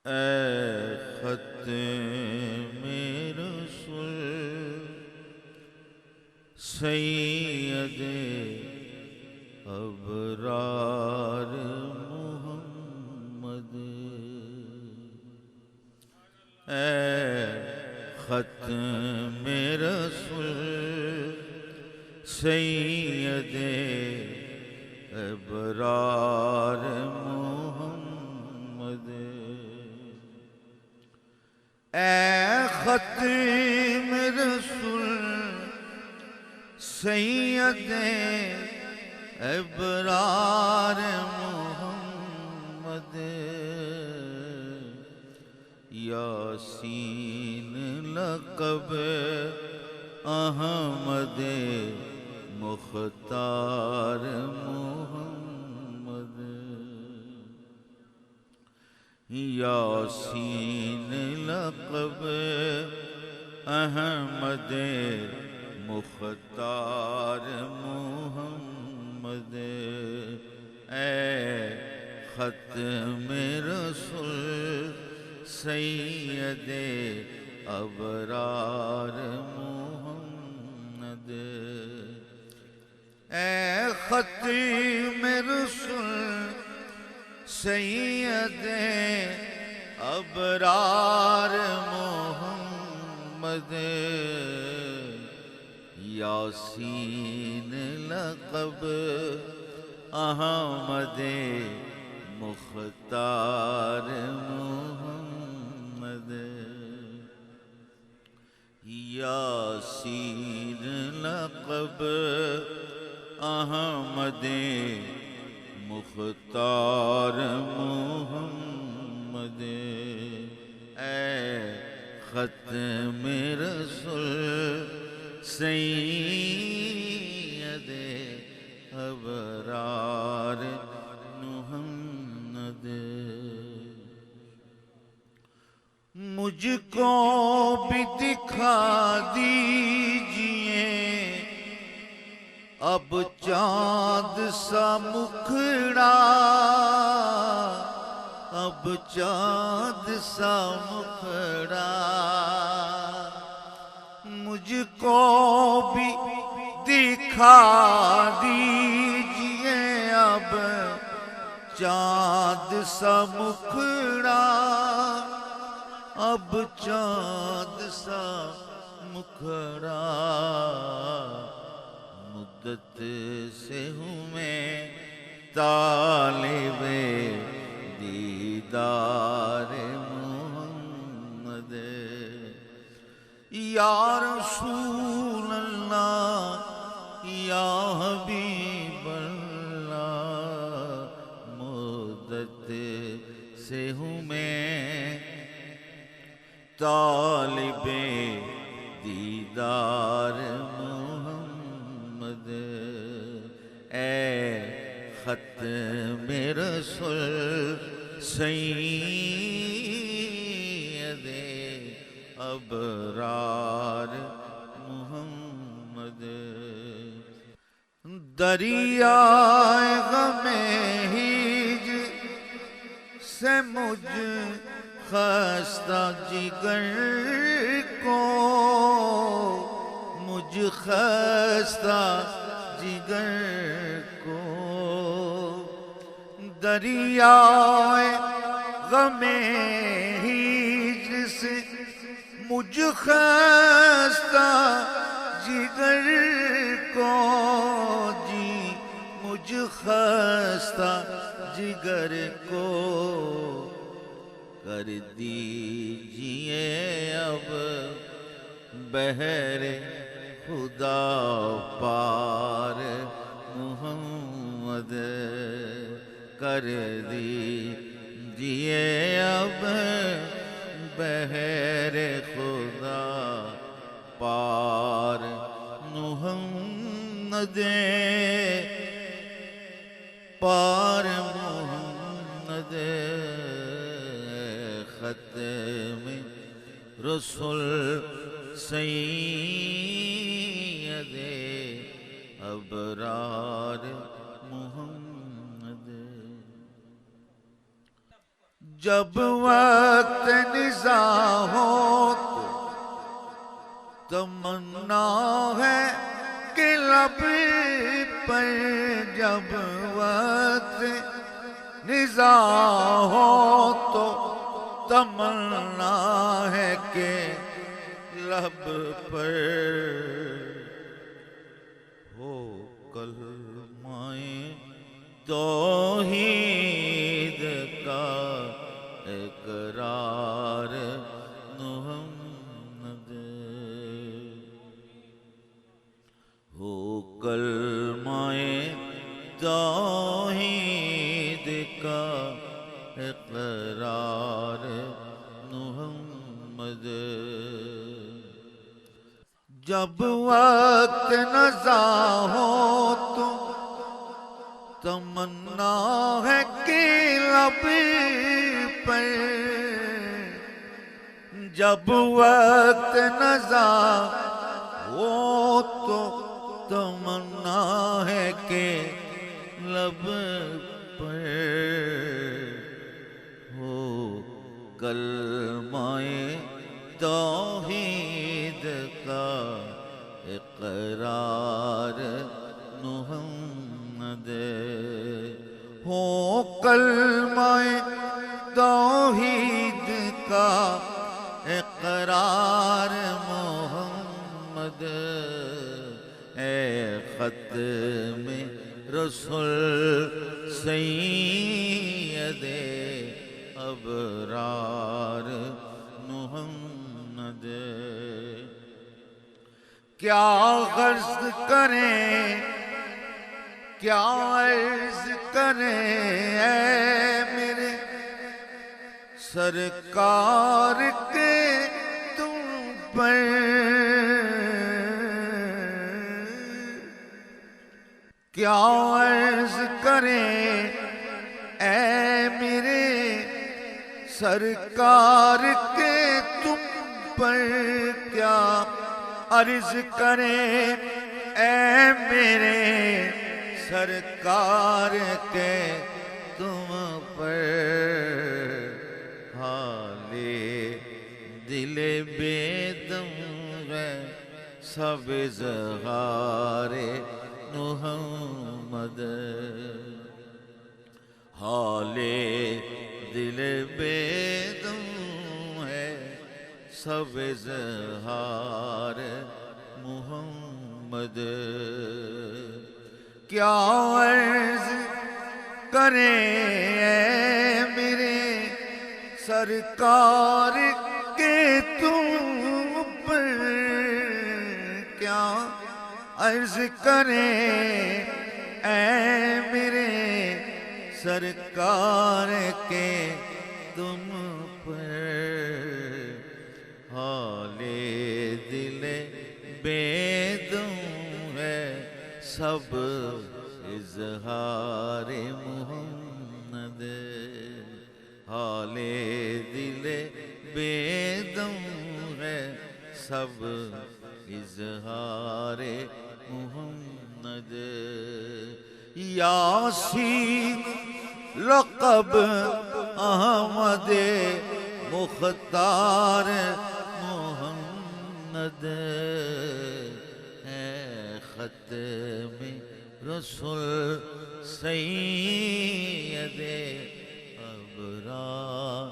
اے ختم رسول سید ابرار محمد، اے ختم رسول سید ابرار محمد، اے ختم رسول سید ابرار محمد، یاسین لقب احمد مختار محمد، یاسین لقب احمد مختار محمد، اے ختم رسول سید ابرار محمد، اے ختم رسول سید ابرار محمد، یاسین لقب احمد مختار محمد، یاسین لقب احمد مختار محمد، اے ختم رسول سید ابرار محمد، مجھ کو بھی دکھا دیجئے اب چاند سا مکھڑا، اب چاند سا مکھڑا، مجھ کو بھی دکھا دیجئے اب چاند سا مکھڑا، اب چاند سا مکھڑا، مدت سے ہوں میں طالب دیدار محمد، یا رسول اللہ یا حبیب اللہ، مدت سے ہوں میں طالب دیدار محمد، اے ختم رسول سید ابرار محمد، دریائے غم ہجر سے مجھ خستہ جگر کو، مجھ خستہ جگر کو، دریائے غم ہجر سے مجھ خستہ جگر کو، جی مجھ خستہ جگر کو، کر دیجئے اب بحر خدا پار محمد، کر دیجئے اب بحر خدا پار محمد پار محمد ختم رسول سید ابرار محمد جب وقت نزاع ہو تو تمنا ہے کہ لب پر جب وقت نزاع ہو تو تمنا ہے کہ لب پر ہو کلمہ توحید کا اقرار محمد ہو کلمہ توحید کا اقرار محمد جب وقت نزاع ہو تو تمنا ہے کہ لب پر جب وقت نزاع ہو تو تمنا ہے کہ لب پر ہو کلمہ توحید کا اقرار محمد ہو کلمہ توحید کا اقرار محمد اے ختم رسول سید ابرار محمد کیا غرض کریں کیا عرض کریں اے میرے سرکار کے تم پر کیا عرض کریں اے میرے سرکار کے تم پر کیا عرض کریں اے میرے سرکار کے تم پر حال دل بے دم ہے سب اظہار محمد حال دل بے دم ہے سب اظہار محمد کیا عرض کریں اے میرے سرکار کے تم پر کیا عرض کریں اے میرے سرکار کے تم پر حال دل بے دم ہے سب اظہار محمد حال دل بے دم ہے سب اظہار محمد یاسین لقب احمد مختار محمد اے ختم رسول سید ابرار